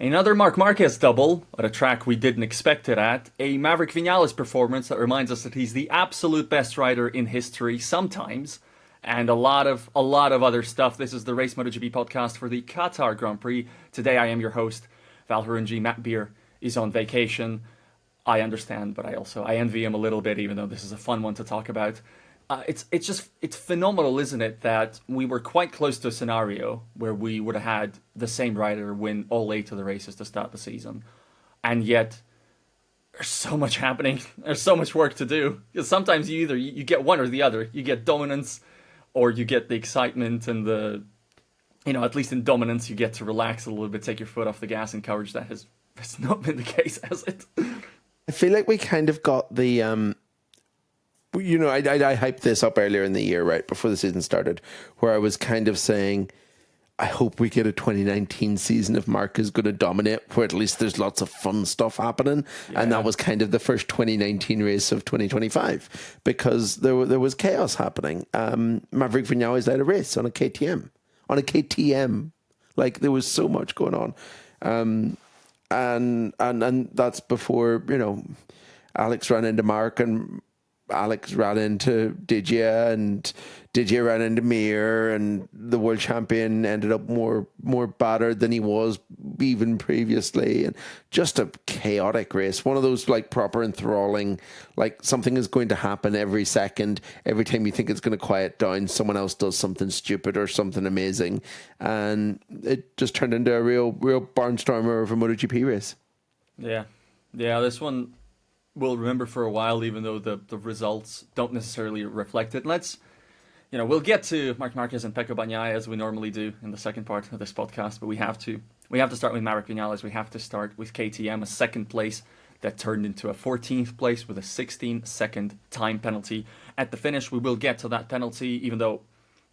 Another Marc Marquez double at a track we didn't expect it at. A Maverick Vinales performance that reminds us that he's the absolute best rider in history sometimes. And a lot of other stuff. This is the Race MotoGP podcast for the Qatar Grand Prix. Today I am your host, Val Khorounzhiy. Matt Beer is on vacation. I understand, but I envy him a little bit, even though this is a fun one to talk about. It's phenomenal, isn't it, that we were quite close to a scenario where we would have had the same rider win all 8 of the races to start the season, and yet there's so much happening. There's so much work to do. Because sometimes you get one or the other. You get dominance, or you get the excitement and at least in dominance, you get to relax a little bit, take your foot off the gas, and courage. That has not been the case, has it? I feel like we kind of got the I hyped this up earlier in the year, right before the season started, where I was kind of saying, I hope we get a 2019 season if Marc is going to dominate, where at least there's lots of fun stuff happening. Yeah. And that was kind of the first 2019 race of 2025, because there was chaos happening. Maverick Vinales led a race on a KTM. Like, there was so much going on. And that's before, Alex ran into Marc, and Alex ran into Digia, and Digia ran into Mir, and the world champion ended up more battered than he was even previously, and just a chaotic race. One of those like proper enthralling, like something is going to happen every second. Every time you think it's going to quiet down, someone else does something stupid or something amazing, and it just turned into a real barnstormer of a MotoGP race. Yeah, this one we'll remember for a while, even though the results don't necessarily reflect it. And we'll get to Marc Marquez and Pecco Bagnaia as we normally do in the second part of this podcast, but we have to start with Maverick Vinales. We have to start with KTM, a second place that turned into a 14th place with a 16-second time penalty at the finish. We will get to that penalty, even though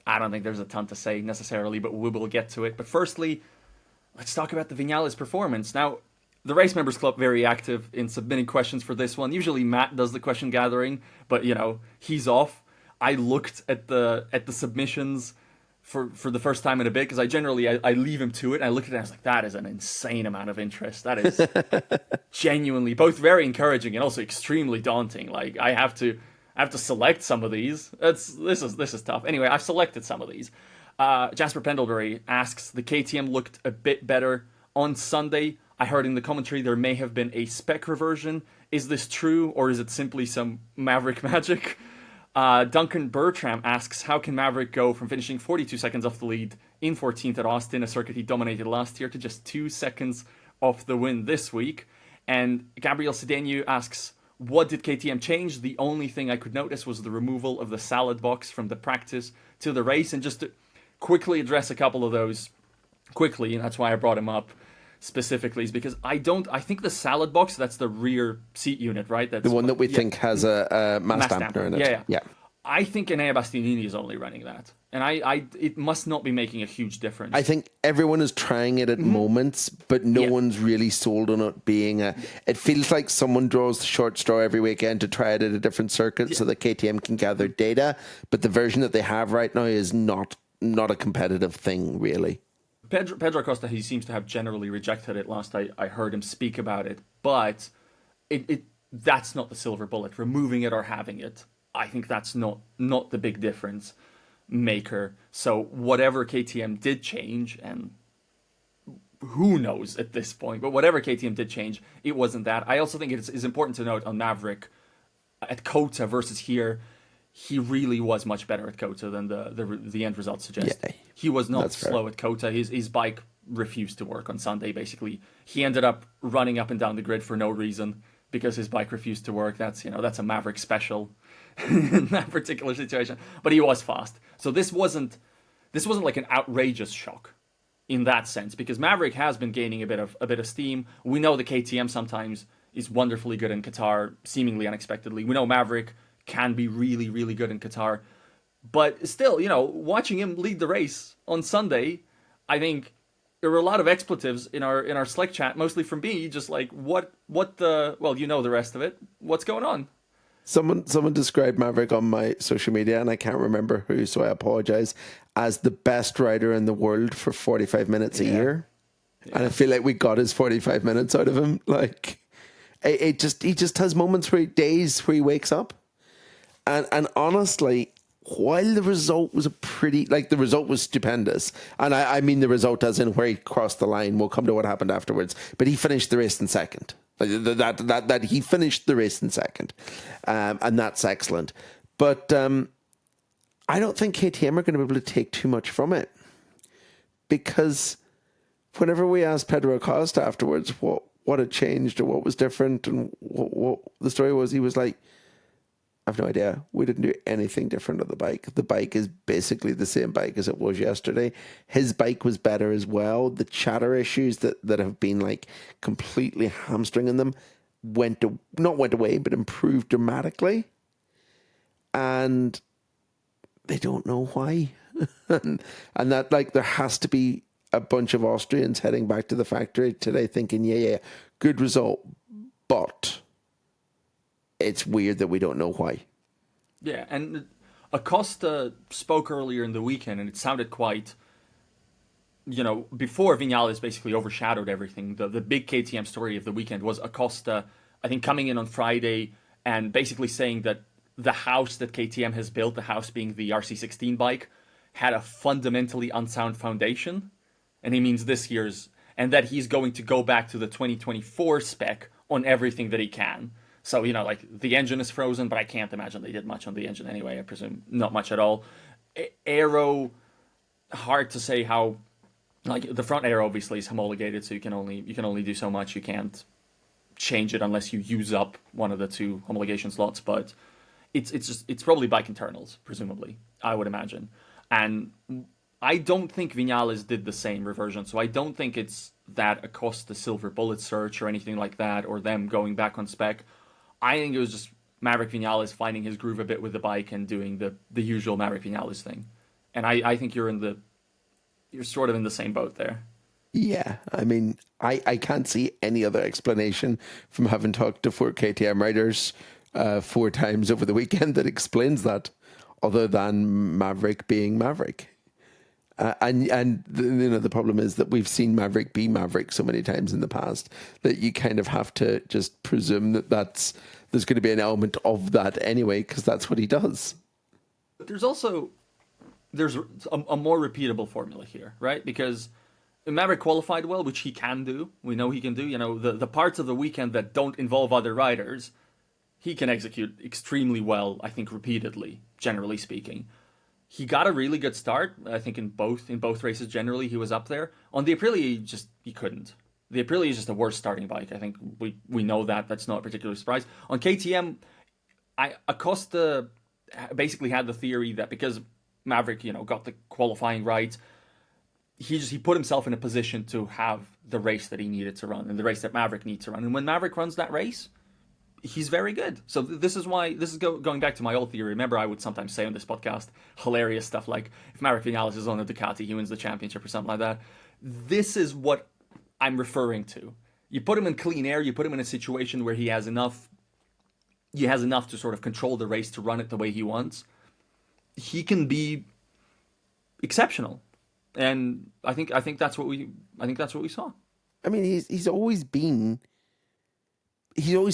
I don't think there's a ton to say necessarily, but we will get to it. But firstly, let's talk about the Vinales performance. Now, the Race Members Club very active in submitting questions for this one. Usually Matt does the question gathering, but he's off. I looked at the submissions for the first time in a bit, because I leave him to it. I looked at it and I was like, that is an insane amount of interest. That is genuinely both very encouraging and also extremely daunting. Like, I have to select some of these. This is tough. Anyway, I've selected some of these. Jasper Pendlebury asks, the KTM looked a bit better on Sunday. I heard in the commentary there may have been a spec reversion. Is this true, or is it simply some Maverick magic? Duncan Bertram asks, how can Maverick go from finishing 42 seconds off the lead in 14th at Austin, a circuit he dominated last year, to just 2 seconds off the win this week? And Gabriel Cedeno asks, what did KTM change? The only thing I could notice was the removal of the salad box from the practice to the race. And just to quickly address a couple of those quickly, and that's why I brought him up specifically, is because I think the salad box, that's the rear seat unit, right? That's the one that we think has a mass dampener in it. Yeah. I think Enea Bastianini is only running that, and it must not be making a huge difference. I think everyone is trying it at moments, but no one's really sold on it being it feels like someone draws the short straw every weekend to try it at a different circuit so that KTM can gather data, but the version that they have right now is not a competitive thing, really. Pedro Acosta, he seems to have generally rejected it. Last I heard him speak about it, but that's not the silver bullet. Removing it or having it, I think that's not the big difference maker. So whatever KTM did change, and who knows at this point, but whatever KTM did change, it wasn't that. I also think it's important to note on Maverick at Kota versus here, he really was much better at Kota than the end result suggests. Yeah, he was not slow at Kota. His bike refused to work on Sunday, basically. He ended up running up and down the grid for no reason because his bike refused to work. That's a Maverick special in that particular situation. But he was fast. So this wasn't like an outrageous shock in that sense, because Maverick has been gaining a bit of steam. We know the KTM sometimes is wonderfully good in Qatar, seemingly unexpectedly. We know Maverick can be really, really good in Qatar. But still, watching him lead the race on Sunday, I think there were a lot of expletives in our Slack chat, mostly from me, just like, the rest of it. What's going on? Someone described Maverick on my social media, and I can't remember who, so I apologize, as the best rider in the world for 45 minutes a year. And I feel like we got his 45 minutes out of him. Like, he just has moments days where he wakes up. And honestly, while the result was the result was stupendous. And I mean the result as in where he crossed the line. We'll come to what happened afterwards. But he finished the race in second. That he finished the race in second. And that's excellent. But I don't think KTM are going to be able to take too much from it. Because whenever we asked Pedro Acosta afterwards what had changed or what was different and what the story was, he was like, I've no idea. We didn't do anything different on the bike. The bike is basically the same bike as it was yesterday. His bike was better as well. The chatter issues that have been like completely hamstringing them not went away, but improved dramatically. And they don't know why. and that, like, there has to be a bunch of Austrians heading back to the factory today thinking, yeah, good result, but it's weird that we don't know why. Yeah, and Acosta spoke earlier in the weekend, and it sounded quite, before Vinales basically overshadowed everything, the big KTM story of the weekend was Acosta, I think, coming in on Friday and basically saying that the house that KTM has built, the house being the RC16 bike, had a fundamentally unsound foundation. And he means this year's, and that he's going to go back to the 2024 spec on everything that he can. So, the engine is frozen, but I can't imagine they did much on the engine anyway. I presume not much at all. Aero, hard to say how, the front aero obviously is homologated, so you can only do so much. You can't change it unless you use up one of the two homologation slots, but it's probably bike internals, presumably, I would imagine. And I don't think Vinales did the same reversion, so I don't think it's that Acosta silver bullet search or anything like that, or them going back on spec. I think it was just Maverick Vinales finding his groove a bit with the bike and doing the usual Maverick Vinales thing. And I think you're sort of in the same boat there. Yeah, I mean, I can't see any other explanation from having talked to 4 KTM riders 4 times over the weekend that explains that, other than Maverick being Maverick. And the problem is that we've seen Maverick be Maverick so many times in the past that you kind of have to just presume that there's going to be an element of that anyway, because that's what he does. But there's a more repeatable formula here, right? Because Maverick qualified well, which he can do. We know he can do. The parts of the weekend that don't involve other riders, he can execute extremely well, I think, repeatedly, generally speaking. He got a really good start, I think, in both races. Generally, he was up there. On the Aprilia, he couldn't. The Aprilia is just a worse starting bike. I think we know that. That's not a particular surprise. On KTM, Acosta basically had the theory that because Maverick, got the qualifying right, he put himself in a position to have the race that he needed to run and the race that Maverick needs to run. And when Maverick runs that race, he's very good. So this is going back to my old theory. Remember, I would sometimes say on this podcast hilarious stuff like, if Maverick Vinales is on a Ducati, he wins the championship or something like that. This is what I'm referring to. You put him in clean air, you put him in a situation where he has enough to sort of control the race, to run it the way he wants. He can be exceptional. And I think that's what we saw. I mean, he's always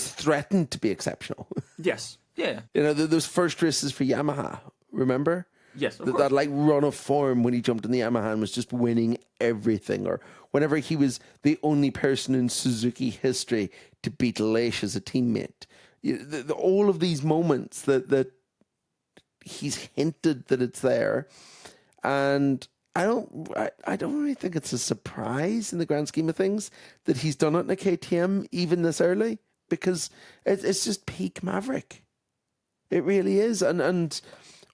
threatened to be exceptional. Yes. Yeah. Those first races for Yamaha, remember? Yes, of course. That like run of form when he jumped in the Yamaha and was just winning everything, or whenever he was the only person in Suzuki history to beat Leish as a teammate. All of these moments that he's hinted that it's there, and I don't really think it's a surprise in the grand scheme of things that he's done it in a KTM even this early, because it's just peak Maverick. It really is, and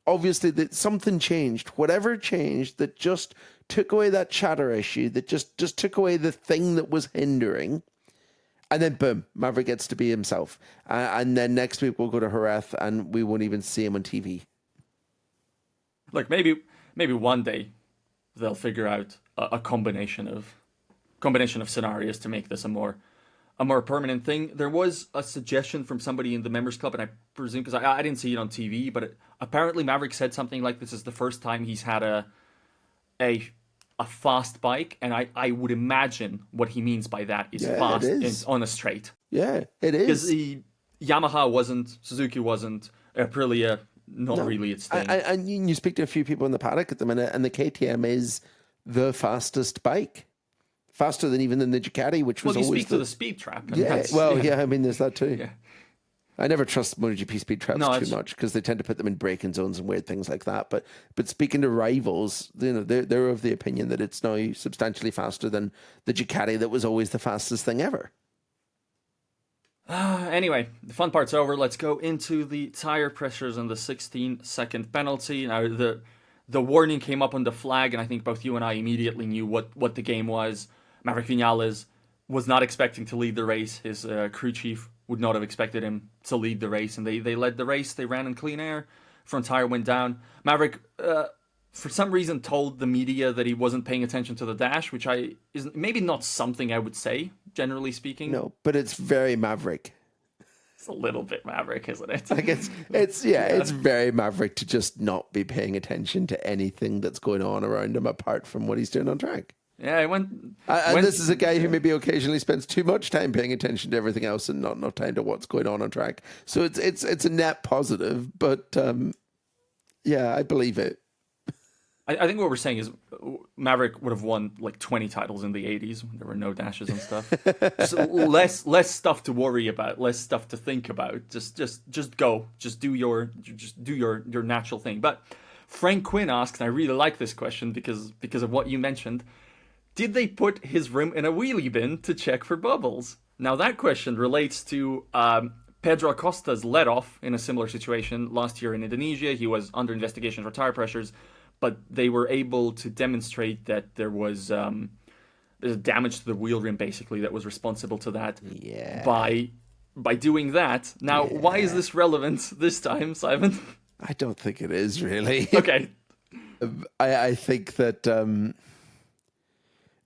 obviously that something changed, whatever changed, that just took away that chatter issue, that just took away the thing that was hindering. And then boom, Maverick gets to be himself. And then next week we'll go to Jerez and we won't even see him on TV. Look, maybe one day they'll figure out a combination of scenarios to make this a more permanent thing. There was a suggestion from somebody in the members club, and I presume, because I didn't see it on TV, but apparently Maverick said something like this is the first time he's had a a fast bike, and I would imagine what he means by that is Yeah, fast it is. on a straight. Yeah, it Because is. Yamaha wasn't, Suzuki wasn't, Aprilia not really its thing. And you speak to a few people in the paddock at the minute, and the KTM is the fastest bike. Faster than even the Ducati, which was well, you always speak to the speed trap. And Yeah, that's- well, yeah, I mean, there's that too. Yeah. I never trust MotoGP speed traps No, too much because they tend to put them in braking zones and weird things like that. But speaking to rivals, they're of the opinion that it's now substantially faster than the Ducati that was always the fastest thing ever. Anyway, the fun part's over. Let's go into the tire pressures and the 16-second penalty. Now, the warning came up on the flag, and I think both you and I immediately knew what the game was. Maverick Vinales was not expecting to lead the race. His crew chief would not have expected him to lead the race, and they led the race. They ran in clean air. Front tire went down. Maverick, for some reason, told the media that he wasn't paying attention to the dash, which is maybe not something I would say, generally speaking. No, but it's very Maverick. It's a little bit Maverick, isn't it? Like it's very Maverick to just not be paying attention to anything that's going on around him apart from what he's doing on track. Yeah, and this is a guy who maybe occasionally spends too much time paying attention to everything else and not enough time to what's going on track. So it's a net positive, but yeah, I believe it. I think what we're saying is Maverick would have won like 20 titles in the 80s when there were no dashes and stuff. So less stuff to worry about, less stuff to think about. Just go, just do your natural thing. But Frank Quinn asked, and I really like this question because of what you mentioned. Did they put his rim in a wheelie bin to check for bubbles? Now that question relates to Pedro Acosta's let-off in a similar situation last year in Indonesia. He was under investigation for tire pressures, but they were able to demonstrate that there was there's damage to the wheel rim basically that was responsible to that. Yeah. By doing that. Now, why is this relevant this time, Simon? I don't think it is really. Okay. I think that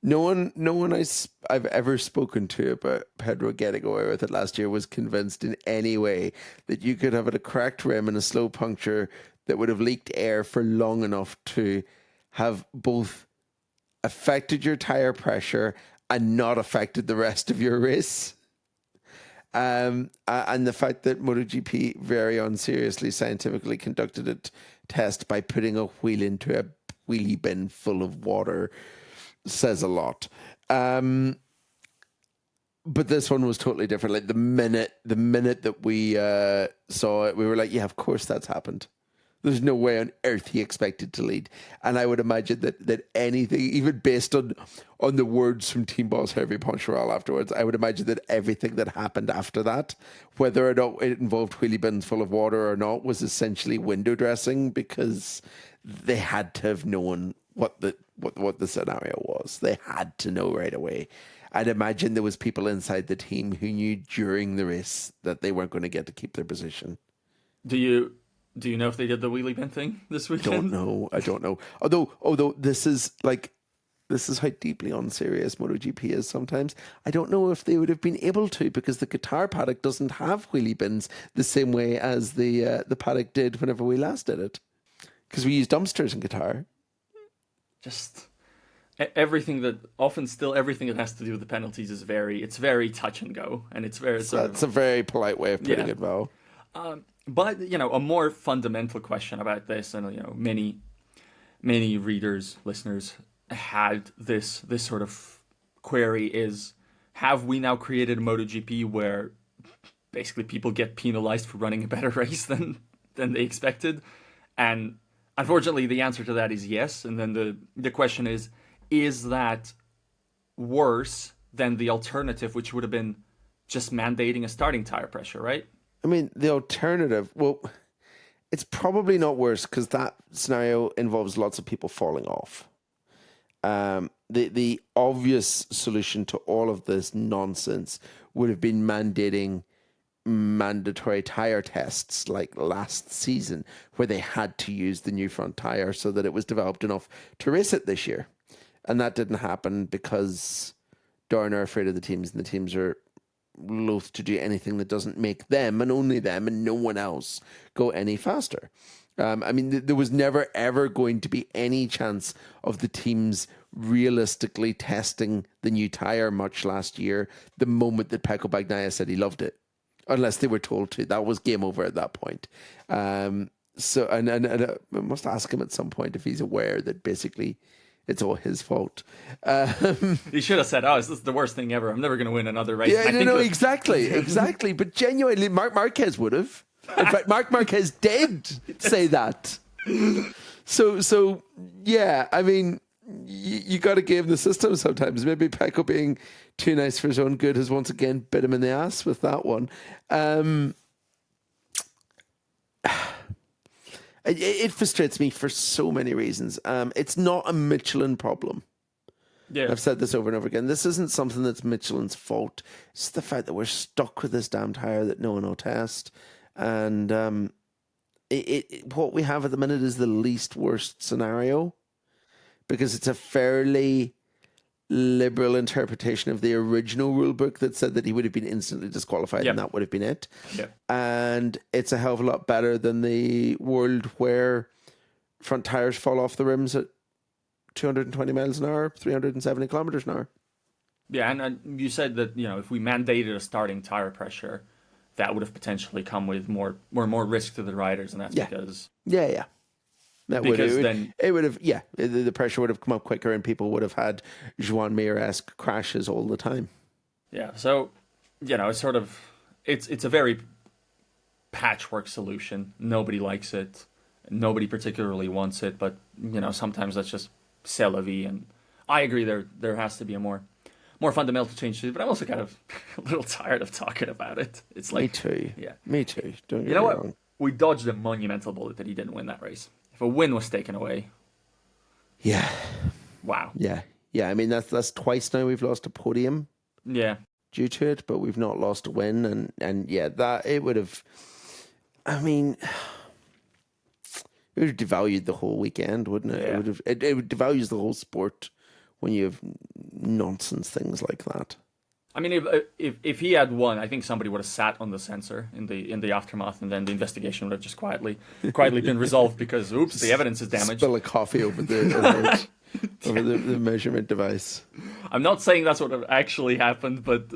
no one I've ever spoken to about Pedro getting away with it last year was convinced in any way that you could have a cracked rim and a slow puncture that would have leaked air for long enough to have both affected your tire pressure and not affected the rest of your race. And the fact that MotoGP very unseriously scientifically conducted a test by putting a wheel into a wheelie bin full of water says a lot. But this one was totally different. Like the minute that we saw it, we were like, yeah, of course that's happened. There's no way on earth he expected to lead. And I would imagine that anything, even based on the words from team boss Hervé Poncharal afterwards, I would imagine that everything that happened after that, whether or not it involved wheelie bins full of water or not, was essentially window dressing because they had to have known what the scenario was. They had to know right away. I'd imagine there was people inside the team who knew during the race that they weren't going to get to keep their position. Do you know if they did the wheelie bin thing this weekend? I don't know. Although this is how deeply unserious MotoGP is sometimes. I don't know if they would have been able to because the Qatar paddock doesn't have wheelie bins the same way as the paddock did whenever we last did it. Because we use dumpsters in Qatar. Just everything that has to do with the penalties is very touch and go, and it's very that's a very polite way of putting it, Val. But a more fundamental question about this, and many readers, listeners had this sort of query is: have we now created a MotoGP where basically people get penalized for running a better race than they expected? And unfortunately, the answer to that is yes. And then the question is that worse than the alternative, which would have been just mandating a starting tire pressure, right? I mean, the alternative, well, it's probably not worse because that scenario involves lots of people falling off. The obvious solution to all of this nonsense would have been mandating mandatory tire tests like last season, where they had to use the new front tire so that it was developed enough to race it this year. And that didn't happen because Dorn are afraid of the teams, and the teams are loath to do anything that doesn't make them and only them and no one else go any faster. I mean, there was never, ever going to be any chance of the teams realistically testing the new tyre much last year the moment that Pecco Bagnaia said he loved it. Unless they were told to. That was game over at that point. So I must ask him at some point if he's aware that basically it's all his fault. He should have said, "Oh, this is the worst thing ever. I'm never going to win another race." Yeah, exactly. But genuinely, Marc Marquez would have. In fact, Marc Marquez did say that. So yeah, I mean, you got to give him the system sometimes. Maybe Pecco being too nice for his own good has once again bit him in the ass with that one. It frustrates me for so many reasons. It's not a Michelin problem. Yeah. I've said this over and over again. This isn't something that's Michelin's fault. It's the fact that we're stuck with this damn tyre that no one will test. And what we have at the minute is the least worst scenario, because it's a fairly liberal interpretation of the original rule book that said that he would have been instantly disqualified, and that would have been it. Yeah. And it's a hell of a lot better than the world where front tires fall off the rims at 220 miles an hour, 370 kilometers an hour. Yeah, and you said that, if we mandated a starting tire pressure, that would have potentially come with more risk to the riders, and that's because the pressure would have come up quicker, and people would have had Joan Mir-esque crashes all the time. Yeah, so it's sort of it's a very patchwork solution. Nobody likes it. Nobody particularly wants it, but sometimes that's just c'est la vie. And I agree there has to be a more fundamental change to it, but I'm also kind of a little tired of talking about it. It's like, me too. Yeah, me too. Don't get me what? wrong. We dodged a monumental bullet that he didn't win that race. If a win was taken away, wow. Yeah. I mean, that's twice now we've lost a podium. Yeah, due to it, but we've not lost a win, and that it would have. I mean, it would have devalued the whole weekend, wouldn't it? Yeah. It would devalue the whole sport when you have nonsense things like that. I mean, if he had won, I think somebody would have sat on the sensor in the aftermath, and then the investigation would have just quietly been resolved because, oops, the evidence is damaged. Spill a coffee over the measurement device. I'm not saying that's what actually happened, but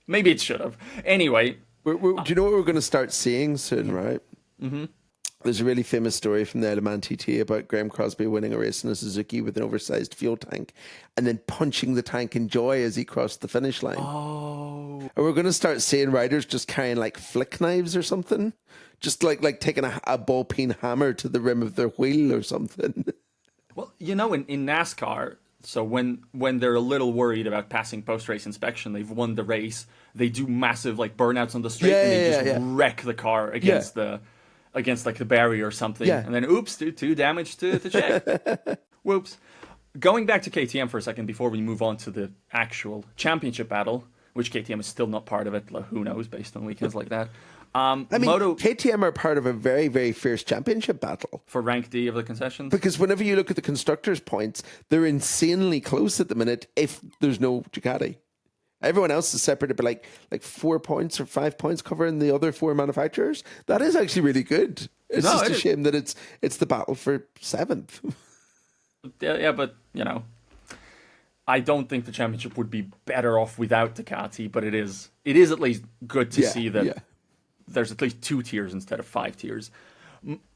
maybe it should have. Anyway, do you know what we're going to start seeing soon, right? Mm-hmm. There's a really famous story from the Le Mans TT about Graham Crosby winning a race in a Suzuki with an oversized fuel tank and then punching the tank in joy as he crossed the finish line. Oh. And we're going to start seeing riders just carrying like flick knives or something. Just like taking a ball peen hammer to the rim of their wheel or something. Well, in NASCAR, so when they're a little worried about passing post-race inspection, they've won the race, they do massive like burnouts on the street and they just wreck the car against the barrier or something. Yeah. And then, oops, too damaged to check. Whoops. Going back to KTM for a second before we move on to the actual championship battle, which KTM is still not part of it. Who knows, based on weekends like that. KTM are part of a very, very fierce championship battle. For rank D of the concessions? Because whenever you look at the constructors' points, they're insanely close at the minute if there's no Ducati. Everyone else is separated by like 4 points or 5 points covering the other four manufacturers. That is actually really good. It's just a shame that it's the battle for seventh. Yeah, but I don't think the championship would be better off without Ducati, but it is at least good to see that there's at least 2 tiers instead of 5 tiers.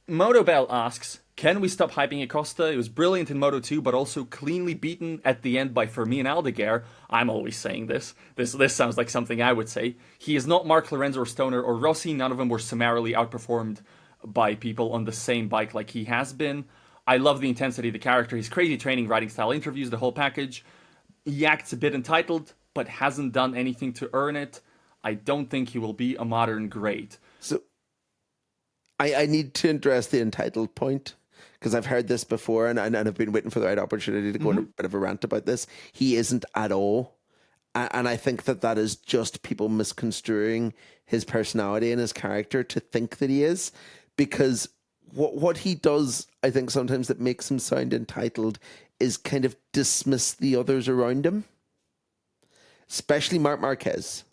Motobell asks, can we stop hyping Acosta? It was brilliant in Moto 2, but also cleanly beaten at the end by Fermin Aldeguer. I'm always saying this. This sounds like something I would say. He is not Mark Lorenzo or Stoner or Rossi. None of them were summarily outperformed by people on the same bike like he has been. I love the intensity of the character, his crazy training, riding style, interviews, the whole package. He acts a bit entitled, but hasn't done anything to earn it. I don't think he will be a modern great. So I need to address the entitled point, because I've heard this before and I've been waiting for the right opportunity to go on a bit of a rant about this. He isn't at all. And I think that is just people misconstruing his personality and his character to think that he is, because what he does, I think sometimes that makes him sound entitled is kind of dismiss the others around him, especially Marc Marquez.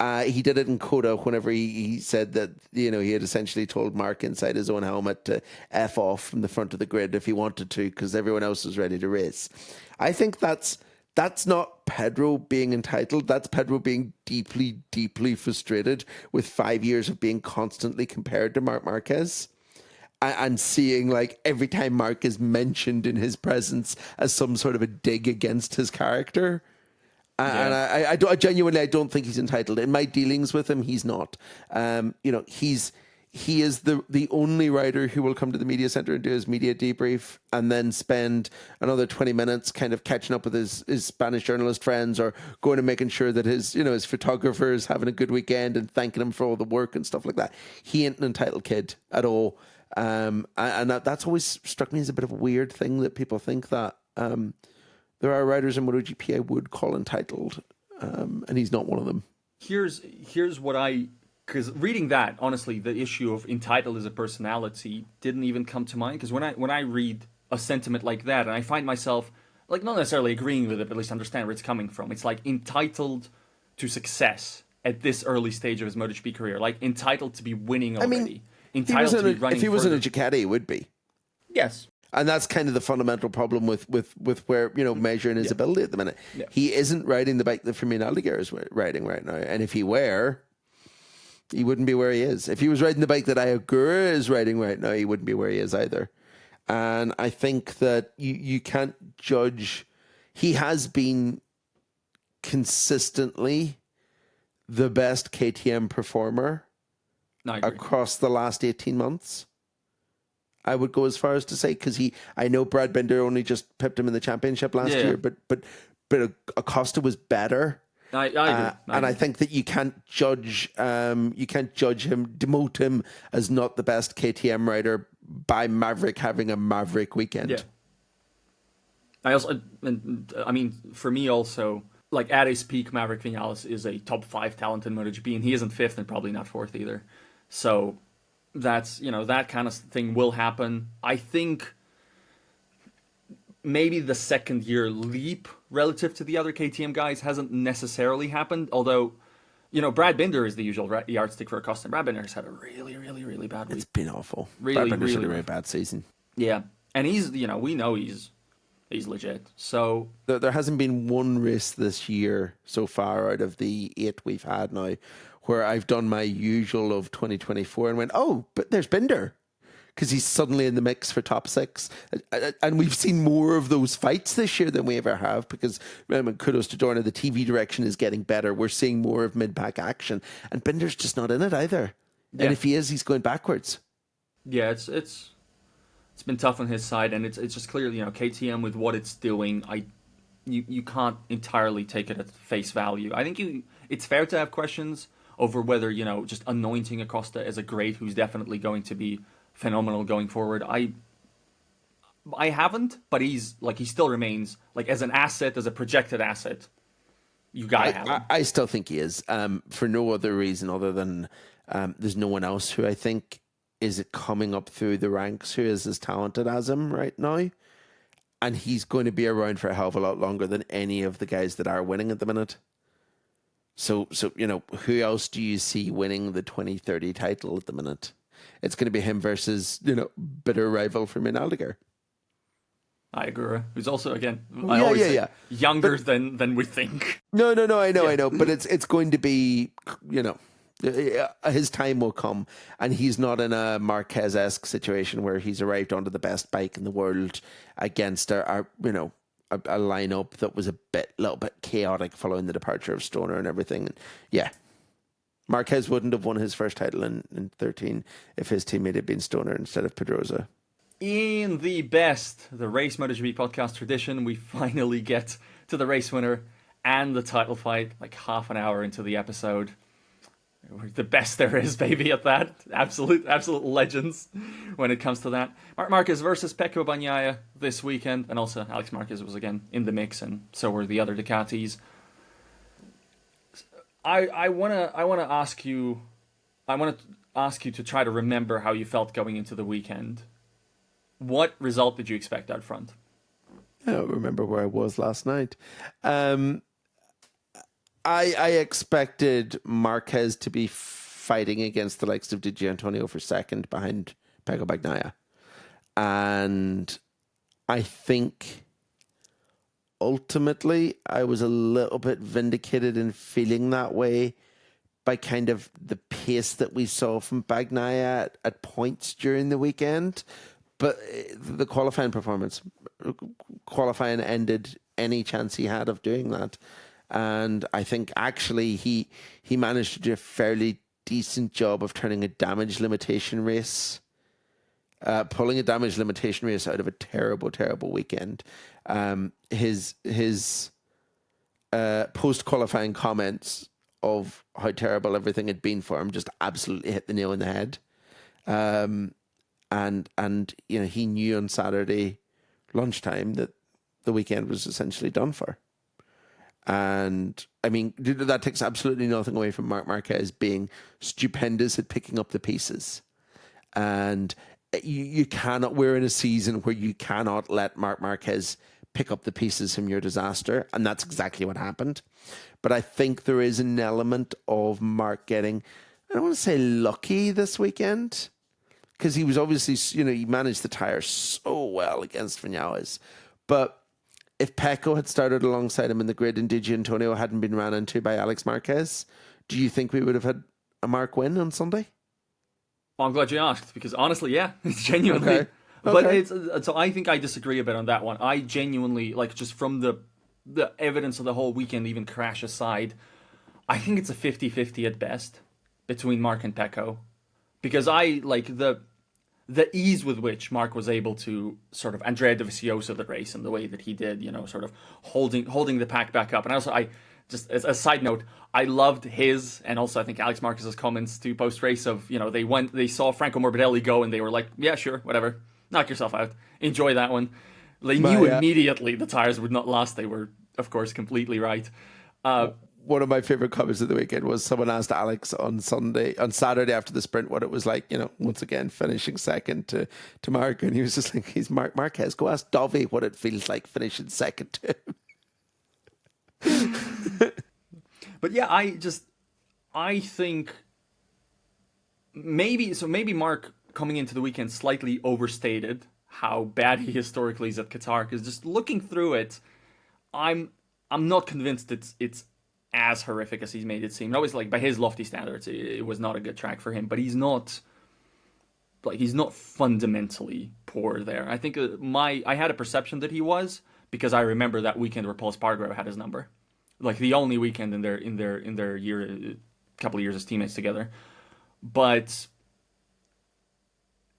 He did it in Coda whenever he said that, he had essentially told Mark inside his own helmet to F off from the front of the grid if he wanted to, because everyone else was ready to race. I think that's not Pedro being entitled. That's Pedro being deeply, deeply frustrated with 5 years of being constantly compared to Marc Marquez. And seeing, like, every time Mark is mentioned in his presence as some sort of a dig against his character. And I genuinely don't think he's entitled. In my dealings with him, he's not. He is the only rider who will come to the media center and do his media debrief and then spend another 20 minutes kind of catching up with his Spanish journalist friends, or going and making sure that his photographer is having a good weekend and thanking him for all the work and stuff like that. He ain't an entitled kid at all. And that's always struck me as a bit of a weird thing, that people think that there are riders in MotoGP I would call entitled, and he's not one of them. Here's what because reading that, honestly, the issue of entitled as a personality didn't even come to mind. Because when I read a sentiment like that, and I find myself, like, not necessarily agreeing with it, but at least understand where it's coming from. It's like entitled to success at this early stage of his MotoGP career, like entitled to be winning already. I mean, entitled to be running. If he was in a Ducati, it would be. Yes. And that's kind of the fundamental problem with where, measuring his ability at the minute. Yeah. He isn't riding the bike that Fermin Aldeguer is riding right now. And if he were, he wouldn't be where he is. If he was riding the bike that Ayagura is riding right now, he wouldn't be where he is either. And I think that you can't judge. He has been consistently the best KTM performer across the last 18 months. I would go as far as to say, because I know Brad Binder only just pipped him in the championship last year, but Acosta was better. I agree. And I think that you can't judge him, demote him as not the best KTM rider by Maverick having a Maverick weekend. Yeah. I mean, for me also, like, at his peak, Maverick Vinales is a top 5 talent in MotoGP, and he isn't 5th and probably not 4th either. So that's, that kind of thing will happen. I think maybe the second year leap relative to the other KTM guys hasn't necessarily happened, although, Brad Binder is the usual yardstick for Acosta. Brad Binder has had a really, really, really bad week. It's been awful. Really, Brad Binder's really, had a really bad season. Yeah. And he's, we know he's legit. So there hasn't been one race this year so far out of the 8 we've had now where I've done my usual of 2024 and went, oh, but there's Binder, because he's suddenly in the mix for top 6. And we've seen more of those fights this year than we ever have, because kudos to Dorna, the TV direction is getting better. We're seeing more of mid-pack action, and Binder's just not in it either. Yeah. And if he is, he's going backwards. Yeah, it's been tough on his side, and it's just clearly, KTM with what it's doing, you can't entirely take it at face value. I think it's fair to have questions over whether, just anointing Acosta as a great who's definitely going to be phenomenal going forward. I haven't, but he still remains, like, as an asset, as a projected asset, you gotta have him. I still think he is, for no other reason other than there's no one else who I think is coming up through the ranks who is as talented as him right now. And he's going to be around for a hell of a lot longer than any of the guys that are winning at the minute. So who else do you see winning the 2030 title at the minute? It's going to be him versus, bitter rival for Aldeguer. Ayagura, who's also, again, younger than we think. No, I know. But it's going to be, his time will come, and he's not in a Marquez-esque situation where he's arrived onto the best bike in the world against a lineup that was a little bit chaotic following the departure of Stoner and everything. Yeah. Marquez wouldn't have won his first title in 13 if his teammate had been Stoner instead of Pedrosa. In the Race MotoGP podcast tradition, we finally get to the race winner and the title fight, like half an hour into the episode. We're the best there is, baby, at that. Absolute legends when it comes to that. Marc Marquez versus Pecco Bagnaia this weekend, and also Alex Marquez was again in the mix, and so were the other Ducatis. I want to ask you to try to remember how you felt going into the weekend. What result did you expect out front? I don't remember where I was last night. I expected Marquez to be fighting against the likes of Di Giannantonio for second behind Pecco Bagnaia. And I think ultimately I was a little bit vindicated in feeling that way by kind of the pace that we saw from Bagnaia at points during the weekend. But the qualifying ended any chance he had of doing that. And I think actually he managed to do a fairly decent job of turning a damage limitation race, pulling a damage limitation race out of a terrible, terrible weekend. His post-qualifying comments of how terrible everything had been for him just absolutely hit the nail on the head. And you know, he knew on Saturday lunchtime that the weekend was essentially done for. And I mean, that takes absolutely nothing away from Marc Marquez being stupendous at picking up the pieces. And you cannot, we're in a season where you cannot let Marc Marquez pick up the pieces from your disaster. And that's exactly what happened. But I think there is an element of Marc getting, I don't want to say lucky this weekend, because he was obviously, you know, he managed the tyre so well against Vinales. But if Pecco had started alongside him in the grid and Di Giannantonio hadn't been ran into by Alex Marquez, do you think we would have had a Marc win on Sunday? Well, I'm glad you asked, because honestly, yeah, it's genuinely. Okay. But so I think I disagree a bit on that one. I genuinely, like, just from the evidence of the whole weekend, even crash aside, I think it's a 50-50 at best between Marc and Pecco. Because I like the ease with which Marc was able to sort of Andrea Dovizioso the race and the way that he did, you know, sort of holding the pack back up. And also, I just as a side note, I loved his and also I think Alex Marquez's comments to post race of, you know, they saw Franco Morbidelli go and they were like, yeah, sure, whatever, knock yourself out, enjoy that one. They knew immediately the tires would not last. They were, of course, completely right. One of my favorite comments of the weekend was someone asked Alex on Saturday after the sprint what it was like, you know, once again finishing second to Marc, and he was just like, he's Marc Marquez. Go ask Dovey what it feels like finishing second to him. But yeah, I think maybe Marc coming into the weekend slightly overstated how bad he historically is at Qatar, because just looking through it, I'm not convinced it's as horrific as he's made it seem. Always, like, by his lofty standards, it was not a good track for him, but he's not fundamentally poor there. I think I had a perception that he was, because I remember that weekend where Paul Spargaro had his number, like the only weekend in their year, couple of years as teammates together. But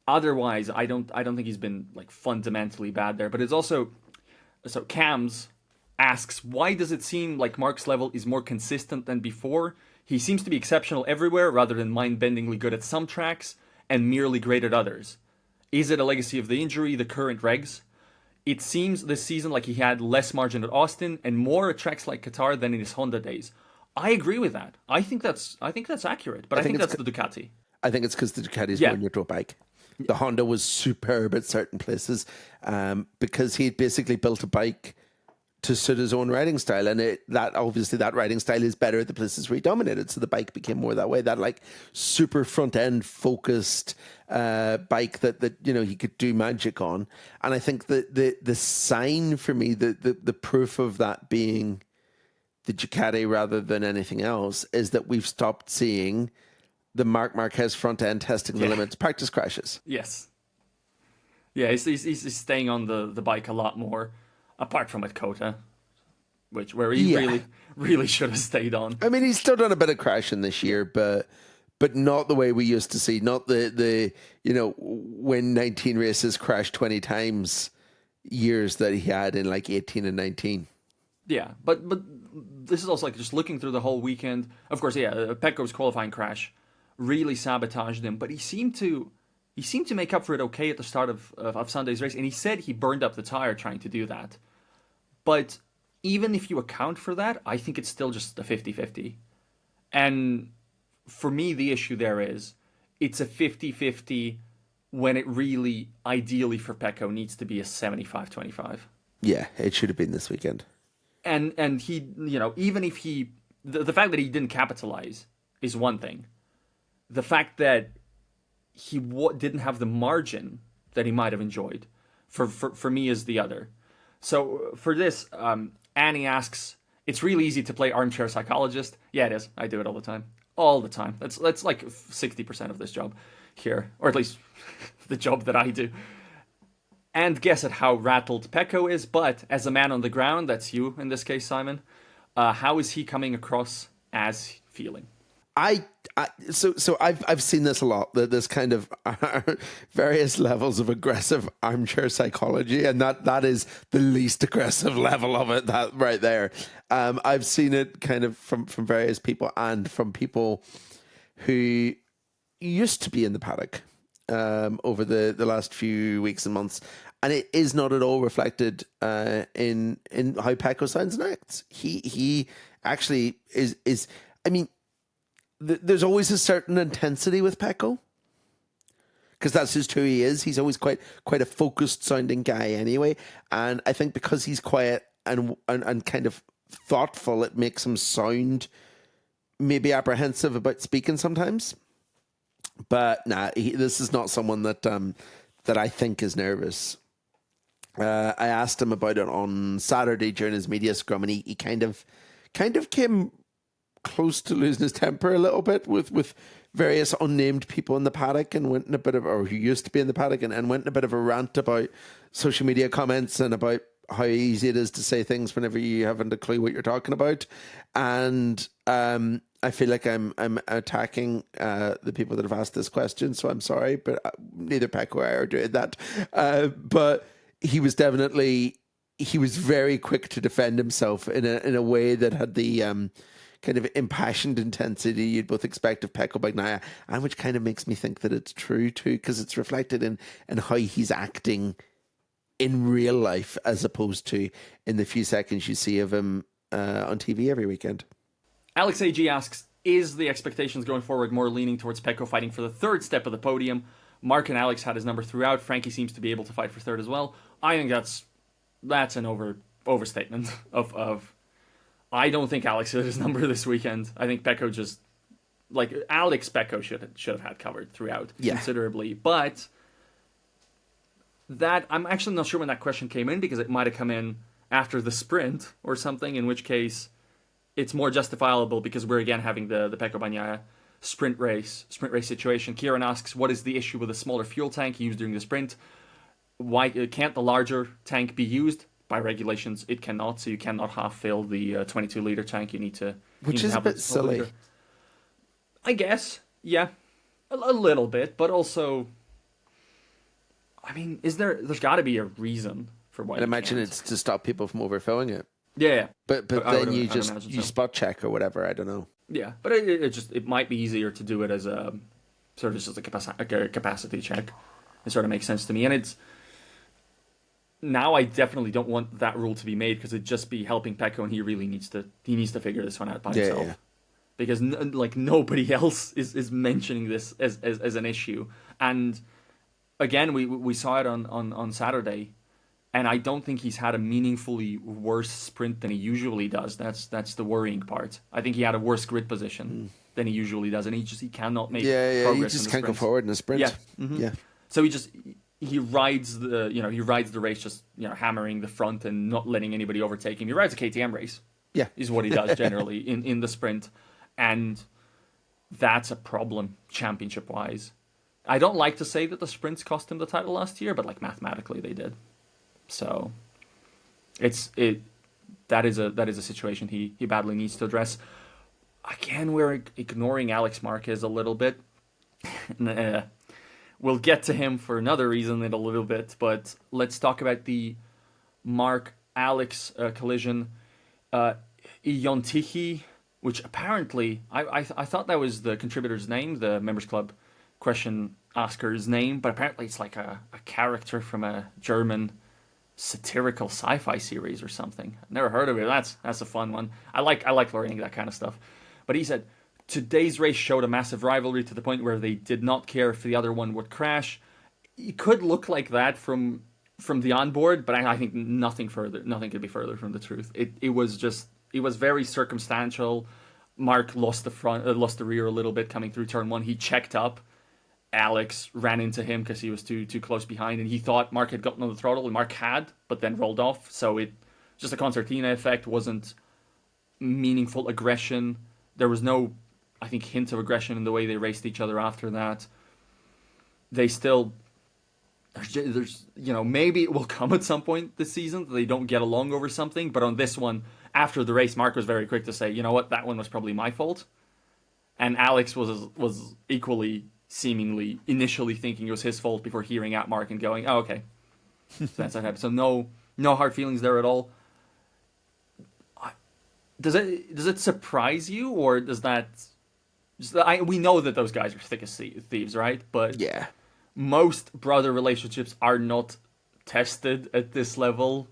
otherwise, I don't think he's been like fundamentally bad there. But it's also so Cams asks, why does it seem like Marc's level is more consistent than before? He seems to be exceptional everywhere rather than mind-bendingly good at some tracks and merely great at others. Is it a legacy of the injury, the current regs? It seems this season like he had less margin at Austin and more at tracks like Qatar than in his Honda days. I agree with that. I think that's accurate, but I think that's the Ducati. I think it's because the Ducati is more neutral bike. The Honda was superb at certain places because he had basically built a bike to suit his own riding style, and that riding style is better at the places where he dominated, so the bike became more that way, that like super front end focused bike that you know he could do magic on. And I think the sign for me, the proof of that being the Ducati rather than anything else, is that we've stopped seeing the Marc Marquez front end testing the limits practice crashes. Yes. Yeah, he's staying on the bike a lot more, apart from at Kota, where he really should have stayed on. I mean, he's still done a bit of crashing this year, but not the way we used to see. Not the you know, win 19 races, crash 20 times years that he had in like 18 and 19. Yeah, but this is also like just looking through the whole weekend. Of course, yeah, Pecco's qualifying crash really sabotaged him, but he seemed to make up for it okay at the start of Sunday's race, and he said he burned up the tire trying to do that. But even if you account for that, I think it's still just a 50-50. And for me, the issue there is it's a 50-50 when it really, ideally for Pecco, needs to be a 75-25. Yeah, it should have been this weekend. And he, you know, even if he the fact that he didn't capitalize is one thing. The fact that he didn't have the margin that he might have enjoyed for me is the other. So for this, Annie asks, it's really easy to play armchair psychologist. Yeah, it is. I do it all the time. All the time. That's like 60% of this job here, or at least the job that I do. And guess at how rattled Pecco is, but as a man on the ground, that's you in this case, Simon, how is he coming across as feeling? So I've seen this a lot, this kind of various levels of aggressive armchair psychology, and that is the least aggressive level of it, that right there. I've seen it kind of from various people, and from people who used to be in the paddock over the last few weeks and months, and it is not at all reflected in how Pecco sounds and acts. He actually is. I mean, there's always a certain intensity with Pecco, because that's just who he is. He's always quite a focused sounding guy anyway. And I think because he's quiet and kind of thoughtful, it makes him sound maybe apprehensive about speaking sometimes. But this is not someone that I think is nervous. I asked him about it on Saturday during his media scrum, and he kind of came close to losing his temper a little bit with various unnamed people in the paddock, and went in a bit of, or who used to be in the paddock, and went in a bit of a rant about social media comments and about how easy it is to say things whenever you haven't a clue what you're talking about. And I feel like I'm attacking the people that have asked this question, so I'm sorry, but neither Pecco or I are doing that. But he was very quick to defend himself in a way that had the kind of impassioned intensity you'd both expect of Pecco Bagnaia, and which kind of makes me think that it's true too, because it's reflected in how he's acting in real life as opposed to in the few seconds you see of him on TV every weekend. Alex AG asks, is the expectations going forward more leaning towards Pecco fighting for the third step of the podium? Mark and Alex had his number throughout. Frankie seems to be able to fight for third as well. I think that's an overstatement of I don't think Alex hit his number this weekend. I think Pecco just, like, Alex Pecco should have had covered throughout considerably. But that, I'm actually not sure when that question came in, because it might have come in after the sprint or something, in which case it's more justifiable because we're again having the Pecco Bagnaia sprint race situation. Kieran asks, what is the issue with a smaller fuel tank used during the sprint? Why can't the larger tank be used? By regulations, it cannot. So you cannot half fill the 22-liter tank. You need to, which is a bit silly. I guess, yeah, a little bit, but also, I mean, there's got to be a reason for why. I imagine it's to stop people from overfilling it. Yeah, but then you spot check or whatever. I don't know. Yeah, but it might be easier to do it as a sort of just a capacity check. It sort of makes sense to me, and it's. Now I definitely don't want that rule to be made, because it'd just be helping Pecco, and he really needs to figure this one out by himself. Yeah. Because nobody else is mentioning this as an issue. And again, we saw it on Saturday, and I don't think he's had a meaningfully worse sprint than he usually does. That's the worrying part. I think he had a worse grid position than he usually does, and he cannot make progress. He just can't go forward in a sprint. Yeah, yeah. So he rides the race just hammering the front and not letting anybody overtake him. He rides a KTM race. Yeah, is what he does generally in the sprint, and that's a problem championship wise. I don't like to say that the sprints cost him the title last year, but mathematically they did. So that is a situation he badly needs to address. Again, we're ignoring Alex Marquez a little bit. We'll get to him for another reason in a little bit, but let's talk about the Mark-Alex collision. Iontihi, which apparently, I thought that was the contributor's name, the Members Club question asker's name, but apparently it's like a character from a German satirical sci-fi series or something. I've never heard of it. That's a fun one. I like learning that kind of stuff. But he said, today's race showed a massive rivalry to the point where they did not care if the other one would crash. It could look like that from the onboard, but I think nothing could be further from the truth. It was very circumstantial. Marc lost the rear a little bit coming through turn one. He checked up. Alex ran into him because he was too close behind, and he thought Marc had gotten on the throttle, and Marc had, but then rolled off. So it just a concertina effect, wasn't meaningful aggression. There was no, I think, hint of aggression in the way they raced each other after that. They still, there's maybe it will come at some point this season that they don't get along over something, but on this one, after the race, Marc was very quick to say, you know what, that one was probably my fault. And Alex was equally seemingly initially thinking it was his fault before hearing out Marc and going, oh, okay. So that's what happened. So no hard feelings there at all. Does it surprise you, or does that... we know that those guys are thick as thieves, right? But yeah, most brother relationships are not tested at this level.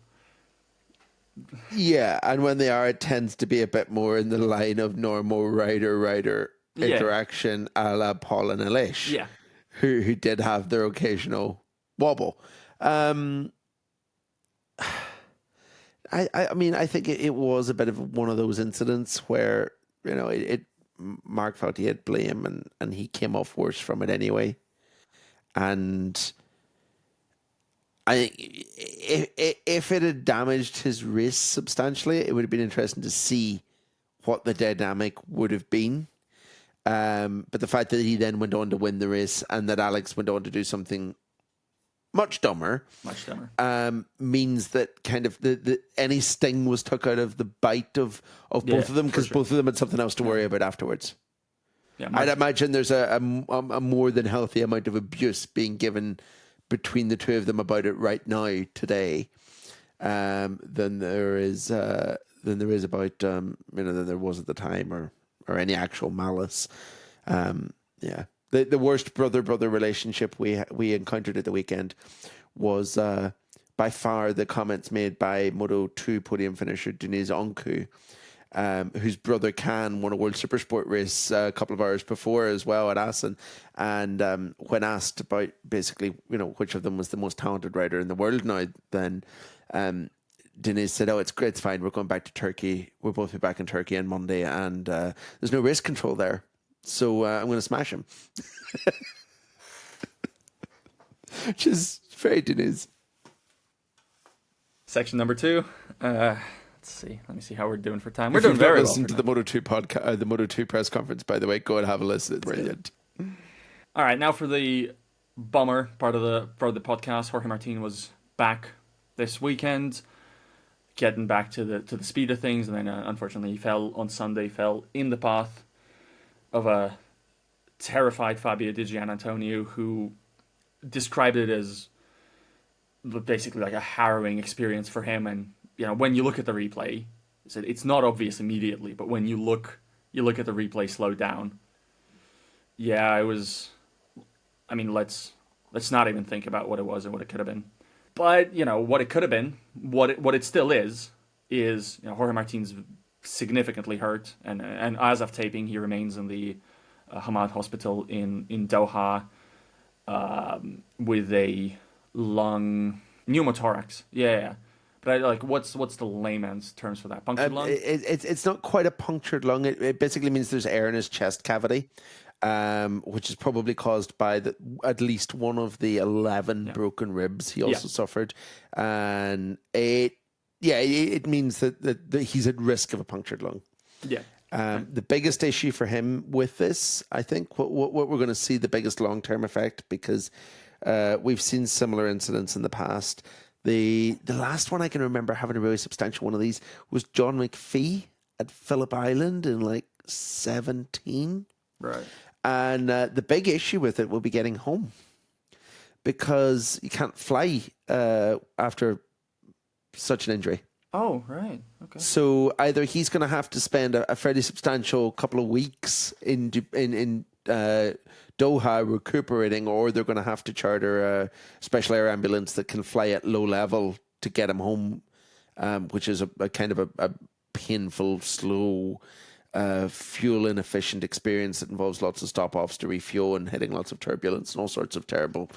Yeah, and when they are, it tends to be a bit more in the line of normal rider interaction, a la Paul and Elish, Yeah, who did have their occasional wobble. I mean, I think it was a bit of one of those incidents where Marc felt he had blame, and he came off worse from it anyway. And I think if it had damaged his race substantially, it would have been interesting to see what the dynamic would have been. But the fact that he then went on to win the race and that Alex went on to do something much dumber, means that kind of the any sting was took out of the bite of both of them, because both of them had something else to worry about afterwards. Yeah, I'd imagine there's a more than healthy amount of abuse being given between the two of them about it right now today, than there is about than there was at the time, or any actual malice. The worst brother relationship we encountered at the weekend was by far the comments made by Moto2 podium finisher Deniz Onku, whose brother Can won a World Supersport race a couple of hours before as well at Assen. And when asked about basically, which of them was the most talented rider in the world now, then Deniz said, "Oh, it's great, it's fine. We're going back to Turkey. We'll both be back in Turkey on Monday, and there's no race control there. So I'm going to smash him." Which is very Deniz. Section number 2. Let's see. Let me see how we're doing for time. We're doing very well. Listen to the Moto2 podcast, the Moto2 press conference, by the way. Go and have a listen. It's brilliant. All right, now for the bummer part of the podcast. Jorge Martin was back this weekend, getting back to the speed of things, and then unfortunately he fell on Sunday. Fell in the path of a terrified Fabio Di Giannantonio, who described it as basically like a harrowing experience for him. And when you look at the replay, it's not obvious immediately, but when you look at the replay slowed down. Yeah, it was. I mean, let's not even think about what it was and what it could have been. But what it could have been, what it still is Jorge Martin's significantly hurt, and as of taping, he remains in the Hamad Hospital in Doha with a lung pneumothorax. Yeah. But what's the layman's terms for that? Punctured lung? It's not quite a punctured lung. It basically means there's air in his chest cavity, which is probably caused by at least one of the 11 broken ribs he also suffered, and it means that he's at risk of a punctured lung. Yeah. The biggest issue for him with this, I think, what we're going to see the biggest long-term effect, because we've seen similar incidents in the past. The last one I can remember having a really substantial one of these was John McPhee at Phillip Island in 17. Right. And the big issue with it will be getting home, because you can't fly after such an injury. Oh, right. Okay. So either he's going to have to spend a fairly substantial couple of weeks in Doha recuperating, or they're going to have to charter a special air ambulance that can fly at low level to get him home, which is a kind of a painful, slow, fuel inefficient experience that involves lots of stop offs to refuel and hitting lots of turbulence and all sorts of terrible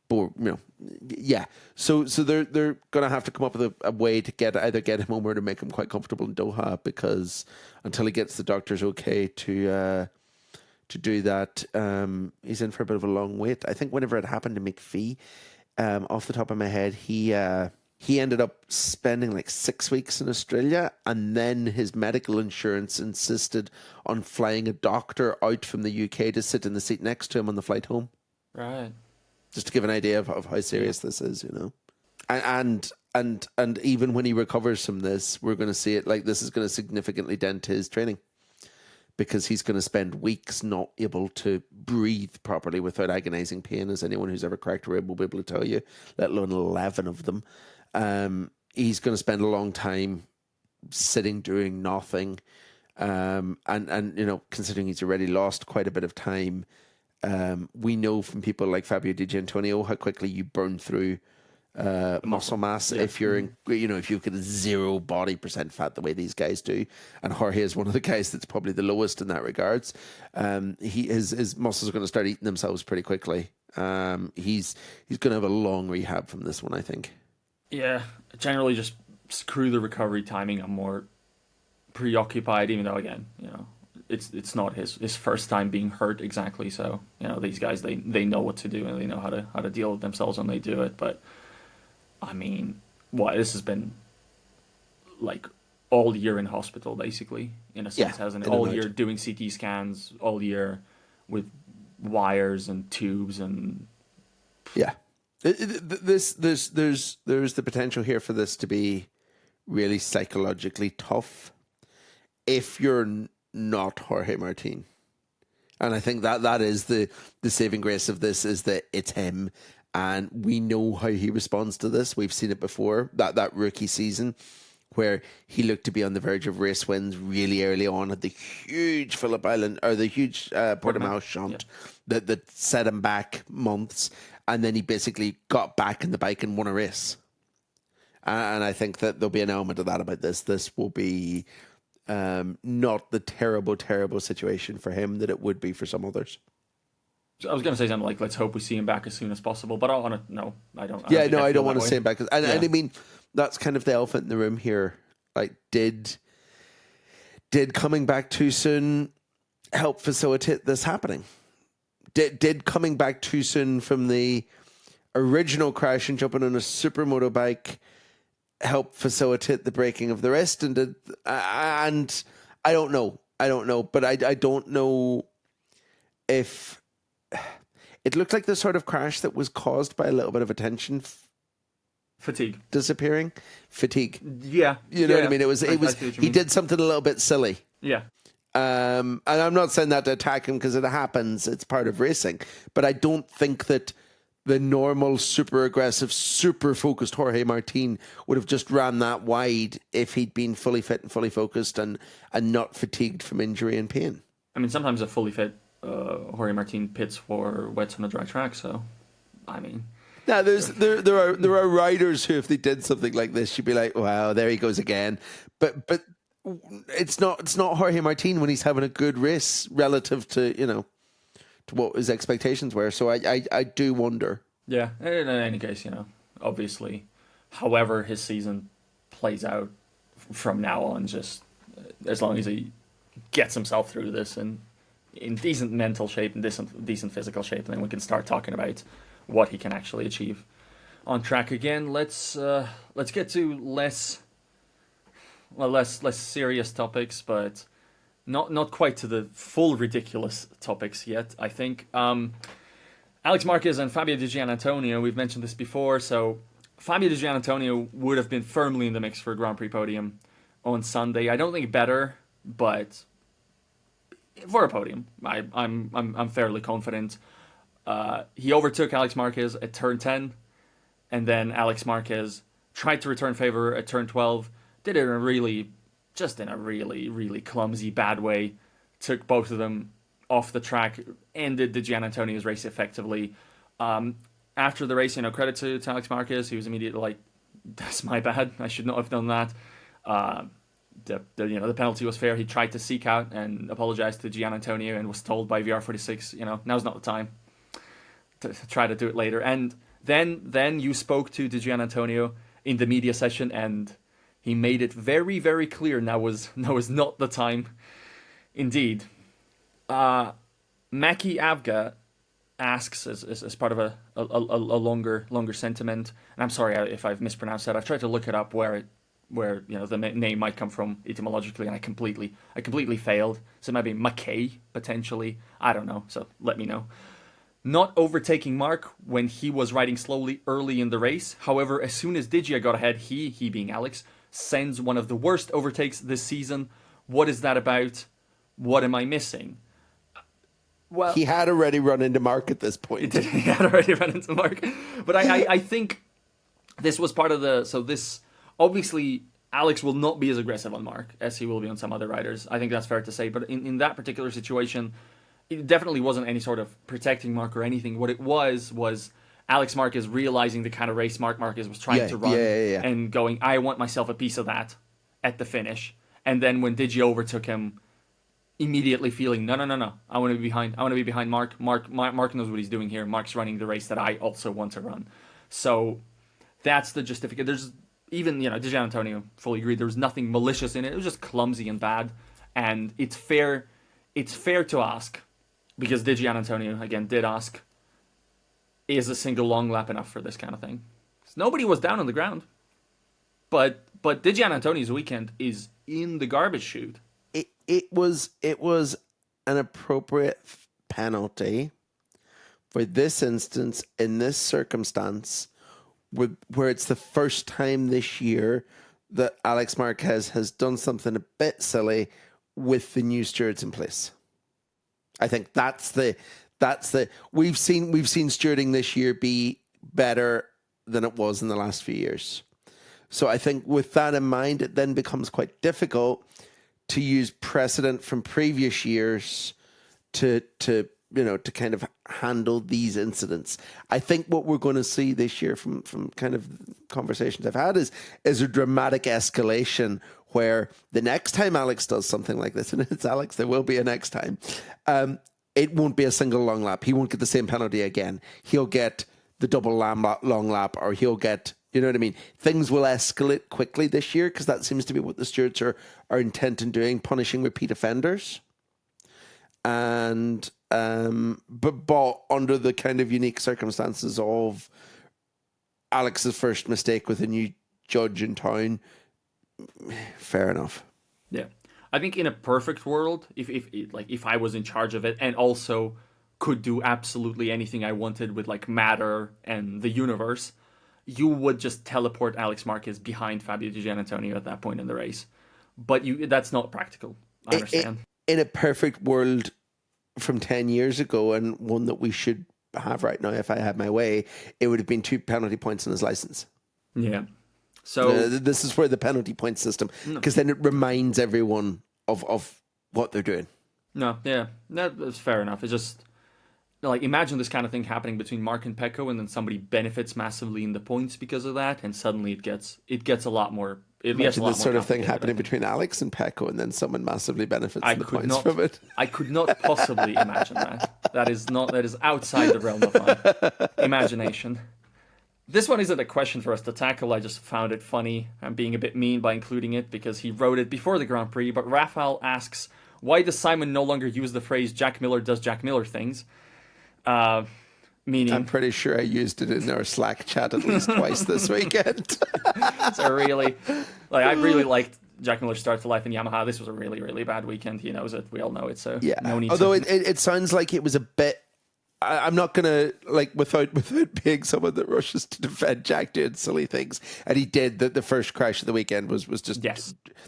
yeah. So they're gonna have to come up with a way to either get him home or to make him quite comfortable in Doha, because until he gets the doctor's okay to do that, he's in for a bit of a long wait. I think whenever it happened to McPhee, off the top of my head, he ended up spending like 6 weeks in Australia, and then his medical insurance insisted on flying a doctor out from the UK to sit in the seat next to him on the flight home. Right. Just to give an idea of how serious this is, And even when he recovers from this, we're going to see it like this is going to significantly dent his training, because he's going to spend weeks not able to breathe properly without agonizing pain, as anyone who's ever cracked a rib will be able to tell you, let alone 11 of them. He's going to spend a long time sitting doing nothing. And considering he's already lost quite a bit of time, we know from people like Fabio Di Giannantonio how quickly you burn through muscle mass if you're if you've got 0 body percent fat the way these guys do. And Jorge is one of the guys that's probably the lowest in that regards. His muscles are going to start eating themselves pretty quickly. He's going to have a long rehab from this one, I think. Yeah, generally just screw the recovery timing. I'm more preoccupied, even though again, it's not his first time being hurt exactly. So these guys they know what to do, and they know how to deal with themselves when they do it. But I mean, this has been like all year in hospital, basically, in a sense, hasn't it? All year doing CT scans, all year with wires and tubes and yeah. There's the potential here for this to be really psychologically tough if you're not Jorge Martin. And I think that is the saving grace of this, is that it's him, and we know how he responds to this. We've seen it before, that rookie season where he looked to be on the verge of race wins really early on at the huge Phillip Island, or the huge Portimao shunt that set him back months, and then he basically got back in the bike and won a race. And I think that there'll be an element of that about this. This will be not the terrible, terrible situation for him that it would be for some others. I was going to say something like, let's hope we see him back as soon as possible, but I don't want to, no, I don't. I don't want to see him back. And I mean, that's kind of the elephant in the room here. Like, did coming back too soon help facilitate this happening? Did coming back too soon from the original crash and jumping on a supermoto bike help facilitate the breaking of the wrist? And I don't know, but I don't know if it looked like the sort of crash that was caused by a little bit of attention fatigue disappearing. Fatigue. Yeah. You know what I mean? It was he did something a little bit silly. Yeah. And I'm not saying that to attack him, because it happens. It's part of racing. But I don't think that the normal, super aggressive, super focused Jorge Martin would have just ran that wide if he'd been fully fit and fully focused and not fatigued from injury and pain. I mean, sometimes a fully fit Jorge Martin pits for wets on a dry track. So, I mean, now there are riders who, if they did something like this, you'd be like, wow, there he goes again. But it's not Jorge Martin when he's having a good race relative to to what his expectations were. So I do wonder. Yeah, in any case, obviously, however his season plays out from now on, just as long as he gets himself through this and in decent mental shape and decent physical shape, and then we can start talking about what he can actually achieve on track again. Let's get to less serious topics, but not quite to the full ridiculous topics yet, I think. Alex Marquez and Fabio Di Giannantonio, we've mentioned this before, so Fabio Di Giannantonio would have been firmly in the mix for a Grand Prix podium on Sunday. I don't think better, but for a podium, I'm fairly confident. He overtook Alex Marquez at turn 10, and then Alex Marquez tried to return favor at turn 12, did it in a really, really clumsy, bad way, took both of them off the track, ended Di Giannantonio's race effectively. After the race, credit to Alex Marquez, he was immediately like, that's my bad, I should not have done that. The penalty was fair. He tried to seek out and apologize to Giannantonio and was told by VR46, now's not the time to try to do it later. And Then you spoke to Di Giannantonio in the media session, and he made it very, very clear now was not the time. Indeed. Maki Avga asks as part of a longer sentiment, and I'm sorry if I've mispronounced that. I've tried to look it up where the name might come from etymologically, and I completely failed. So maybe Mackay potentially. I don't know. So let me know. Not overtaking Marc when he was riding slowly early in the race. However, as soon as Di Gia got ahead, he being Alex, sends one of the worst overtakes this season. What is that about? What am I missing? Well, he had already run into Marc at this point. He had already run into Marc. But I think this was part of this, obviously, Alex will not be as aggressive on Marc as he will be on some other riders. I think that's fair to say. But in that particular situation, it definitely wasn't any sort of protecting Marc or anything. What it was Alex Marquez realizing the kind of race Marc Marquez was trying to run and going, I want myself a piece of that at the finish. And then when Digi overtook him, immediately feeling, no, I want to be behind. I want to be behind Marc. Marc knows what he's doing here. Marc's running the race that I also want to run. So that's the justification. There's even, Di Giannantonio fully agreed. There was nothing malicious in it. It was just clumsy and bad. And it's fair to ask, because Di Giannantonio, again, did ask, is a single long lap enough for this kind of thing? Nobody was down on the ground. But Di Giannantonio's weekend is in the garbage chute. It was an appropriate penalty for this instance, in this circumstance, where it's the first time this year that Alex Marquez has done something a bit silly with the new stewards in place. I think that's the we've seen stewarding this year be better than it was in the last few years. So I think with that in mind, it then becomes quite difficult to use precedent from previous years to kind of handle these incidents. I think what we're going to see this year from kind of conversations I've had is a dramatic escalation where the next time Alex does something like this, and it's Alex, there will be a next time, it won't be a single long lap. He won't get the same penalty again. He'll get the double long lap, or he'll get, you know what I mean? Things will escalate quickly this year because that seems to be what the stewards are intent on doing, punishing repeat offenders. And but under the kind of unique circumstances of Alex's first mistake with a new judge in town, fair enough. Yeah, I think in a perfect world, if I was in charge of it and also could do absolutely anything I wanted with like matter and the universe, you would just teleport Alex Marquez behind Fabio Di Giannantonio at that point in the race. But that's not practical. I understand. In a perfect world from 10 years ago, and one that we should have right now, if I had my way, it would have been 2 penalty points on his license. Yeah. So this is where the penalty point system, because then it reminds everyone of what they're doing. No, yeah, that's fair enough. It's just like, imagine this kind of thing happening between Marc and Pecco, and then somebody benefits massively in the points because of that, and suddenly it gets a lot more. Imagine this sort of thing happening between Alex and Pecco, and then someone massively benefits in the points from it. I could not possibly imagine that. That is outside the realm of my imagination. This one isn't a question for us to tackle. I just found it funny. I'm being a bit mean by including it because he wrote it before the Grand Prix. But Rafael asks, why does Simon no longer use the phrase Jack Miller does Jack Miller things? Meaning, I'm pretty sure I used it in our Slack chat at least twice this weekend. So I really liked Jack Miller's start to life in Yamaha. This was a really, really bad weekend. He knows it. We all know it. So yeah. No need. Although it sounds like it was a bit. I'm not gonna without being someone that rushes to defend Jack doing silly things, and he did. The first crash of the weekend was just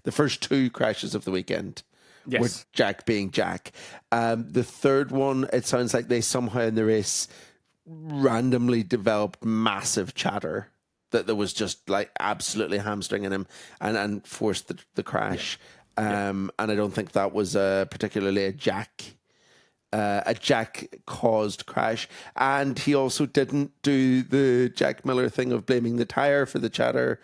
the first 2 crashes of the weekend. Yes. With Jack being Jack. The third one, it sounds like they somehow in the race randomly developed massive chatter that was just like absolutely hamstringing him and forced the crash. And I don't think that was particularly a Jack caused crash. And he also didn't do the Jack Miller thing of blaming the tyre for the chatter,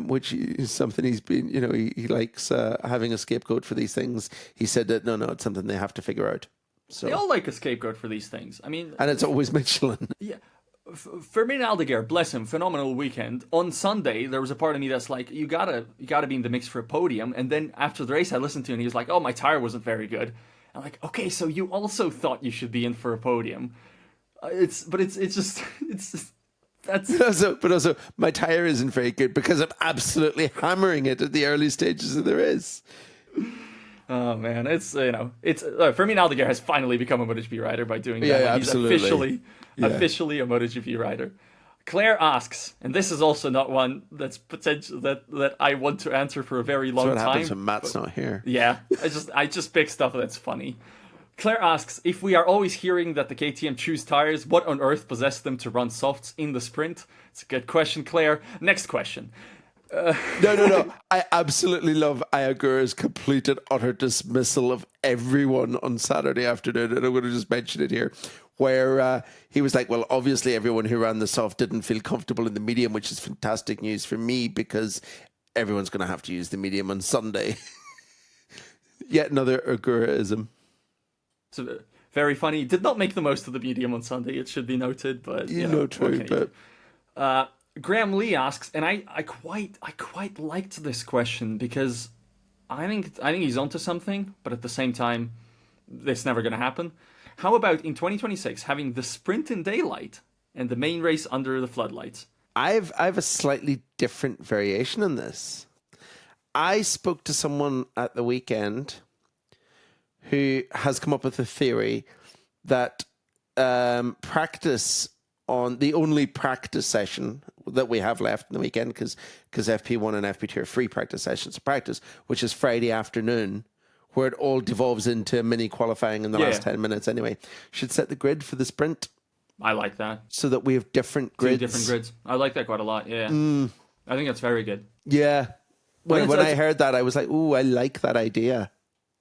which is something he's been, he likes having a scapegoat for these things. He said that, no, it's something they have to figure out. So they all like a scapegoat for these things. I mean, and it's always Michelin. Yeah. Fermin Aldeguer, bless him, phenomenal weekend. On Sunday, there was a part of me that's like, you gotta be in the mix for a podium. And then after the race, I listened to him, and he was like, "Oh, my tire wasn't very good." I'm like, okay, so you also thought you should be in for a podium. It's just that's. But also, my tire isn't very good because I'm absolutely hammering it at the early stages of the race. Oh man, it's Fermin Aldeguer has finally become a MotoGP rider by doing that. Yeah, He's absolutely. officially a MotoGP rider. Claire asks, and this is also not one that's potential that I want to answer for a very long time. That's what happens when Matt's not here. Yeah, I just pick stuff that's funny. Claire asks, if we are always hearing that the KTM choose tires, what on earth possessed them to run softs in the sprint? It's a good question, Claire. Next question. No. I absolutely love Ayagura's complete and utter dismissal of everyone on Saturday afternoon, and I'm going to just mention it here, where he was like, well, obviously everyone who ran the soft didn't feel comfortable in the medium, which is fantastic news for me because everyone's going to have to use the medium on Sunday. Yet another Aguraism. So very funny. Did not make the most of the medium on Sunday, it should be noted, but true, but Graham Lee asks, and I quite liked this question because I think he's onto something, but at the same time, it's never going to happen. How about in 2026 having the sprint in daylight and the main race under the floodlights? I have a slightly different variation on this. I spoke to someone at the weekend who has come up with a theory that practice on the only practice session that we have left in the weekend, because FP1 and FP2 are free practice sessions of practice, which is Friday afternoon, where it all devolves into mini qualifying in the last 10 minutes anyway, should set the grid for the sprint. I like that. So that we have different grids. 2 different grids. I like that quite a lot, yeah. I think that's very good. Yeah. When I heard that, I was like, ooh, I like that idea.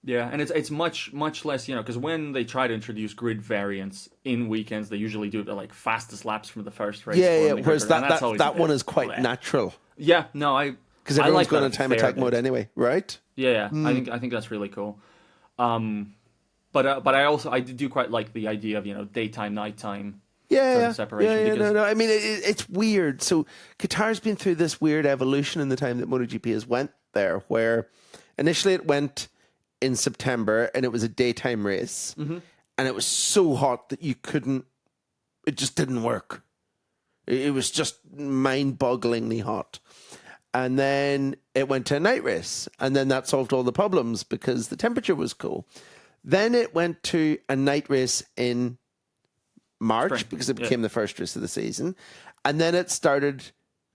Yeah, and it's much less, because when they try to introduce grid variants in weekends, they usually do it at like fastest laps from the first race. Yeah. Whereas that one is quite natural. Yeah, no, because everyone's like going on time attack mode anyway, right? Yeah. I think that's really cool. But I do quite like the idea of daytime, nighttime. Separation. No. I mean, it's weird. So Qatar's been through this weird evolution in the time that MotoGP has went there, where initially it went in September and it was a daytime race, and it was so hot that it just didn't work. It was just mind-bogglingly hot. And then it went to a night race, and then that solved all the problems because the temperature was cool. Then it went to a night race in March because it became the first race of the season. And then it started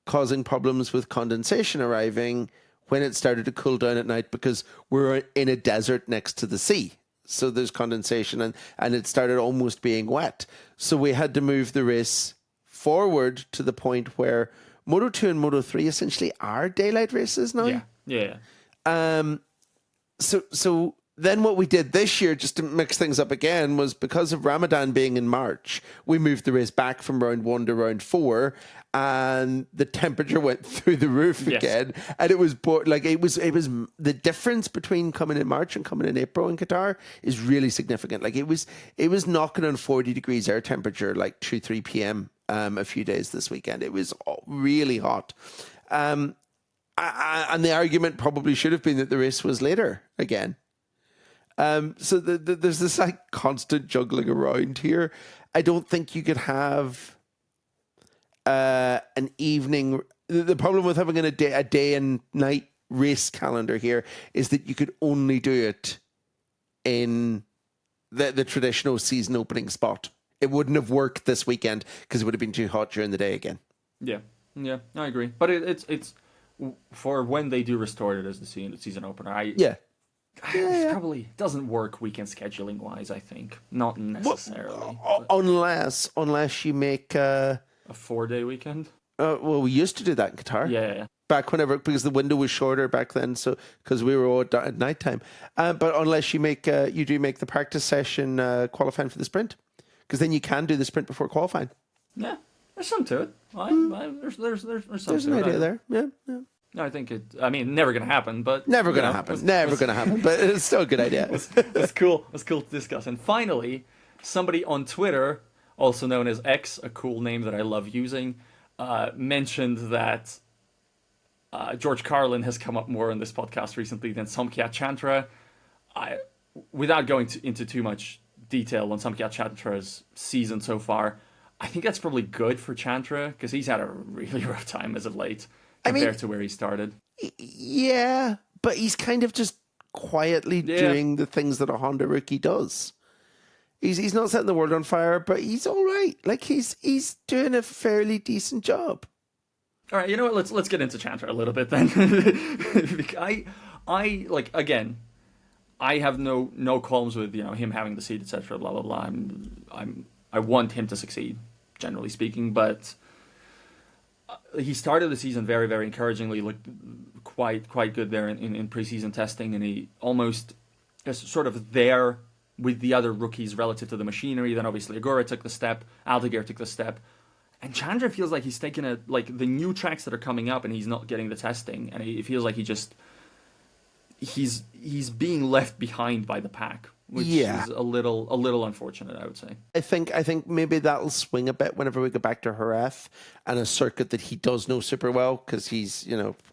causing problems with condensation arriving when it started to cool down at night because we're in a desert next to the sea. So there's condensation and it started almost being wet. So we had to move the race forward to the point where Moto 2 and Moto 3 essentially are daylight races now. Yeah. So then what we did this year, just to mix things up again, was because of Ramadan being in March, we moved the race back from round 1 to round 4, and the temperature went through the roof again. And it was the difference between coming in March and coming in April in Qatar is really significant. Like it was knocking on 40 degrees air temperature, like 2-3 p.m. A few days this weekend. It was really hot. And the argument probably should have been that the race was later again. So there's this like constant juggling around here. I don't think you could have an evening. The problem with having a day and night race calendar here is that you could only do it in the traditional season opening spot. It wouldn't have worked this weekend because it would have been too hot during the day again. Yeah, I agree. But it's for when they do restore it as the season opener. It probably doesn't work weekend scheduling wise. I think not necessarily. Unless you make a 4-day weekend. Well, we used to do that in Qatar. Yeah. Back whenever, because the window was shorter back then, so because we were all at night time. But unless you make the practice session qualifying for the sprint, because then you can do the sprint before qualifying. Yeah, there's some to it. There's some. There's an idea there. Yeah. No, I think never going to happen, but... Never going to happen, but it's still a good idea. It's cool. It's cool to discuss. And finally, somebody on Twitter also known as X, a cool name that I love using, mentioned that George Carlin has come up more on this podcast recently than Somkhat Chantra. Without going into too much detail on Somkhat Chantra's season so far, I think that's probably good for Chantra because he's had a really rough time as of late compared to where he started. Yeah, but he's kind of just quietly doing the things that a Honda rookie does. He's not setting the world on fire, but he's all right. Like he's doing a fairly decent job. All right, you know what? Let's get into Chantra a little bit then. I like again. I have no qualms with him having the seat, etc. Blah blah blah. I want him to succeed, generally speaking, but he started the season very, very encouragingly, looked quite good there in preseason testing, and he almost is sort of there with the other rookies relative to the machinery. Then obviously Agora took the step, Aldeguer took the step, and Chandra feels like he's taken the new tracks that are coming up, and he's not getting the testing, and it feels like he's being left behind by the pack, which is a little unfortunate, I would say. I think maybe that'll swing a bit whenever we go back to Jerez and a circuit that he does know super well because he's,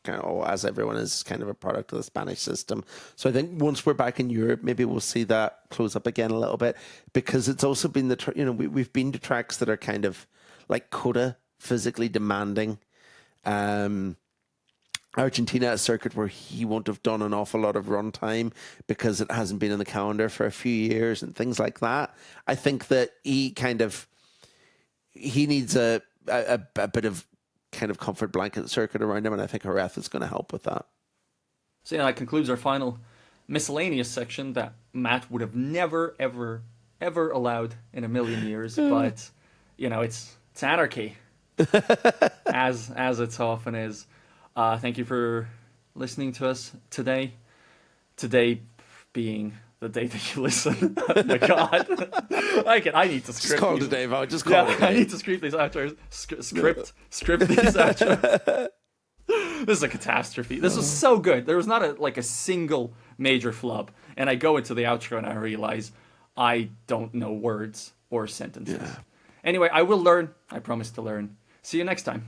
kind of, as everyone is, kind of a product of the Spanish system. So I think once we're back in Europe, maybe we'll see that close up again a little bit because it's also been we've been to tracks that are kind of like Coda, physically demanding. Argentina, a circuit where he won't have done an awful lot of run time because it hasn't been in the calendar for a few years and things like that. I think that he needs a bit of kind of comfort blanket circuit around him, and I think Jerez is going to help with that. So that concludes our final miscellaneous section that Matt would have never, ever, ever allowed in a million years, but it's anarchy, as it often is. Thank you for listening to us today. Today being the day that you listen. Oh my God. I need to script just call these. It a day, Val. Just call it a day. I need to script these outros. Script these outros. This is a catastrophe. This was so good. There was not a single major flub. And I go into the outro and I realize I don't know words or sentences. Yeah. Anyway, I will learn. I promise to learn. See you next time.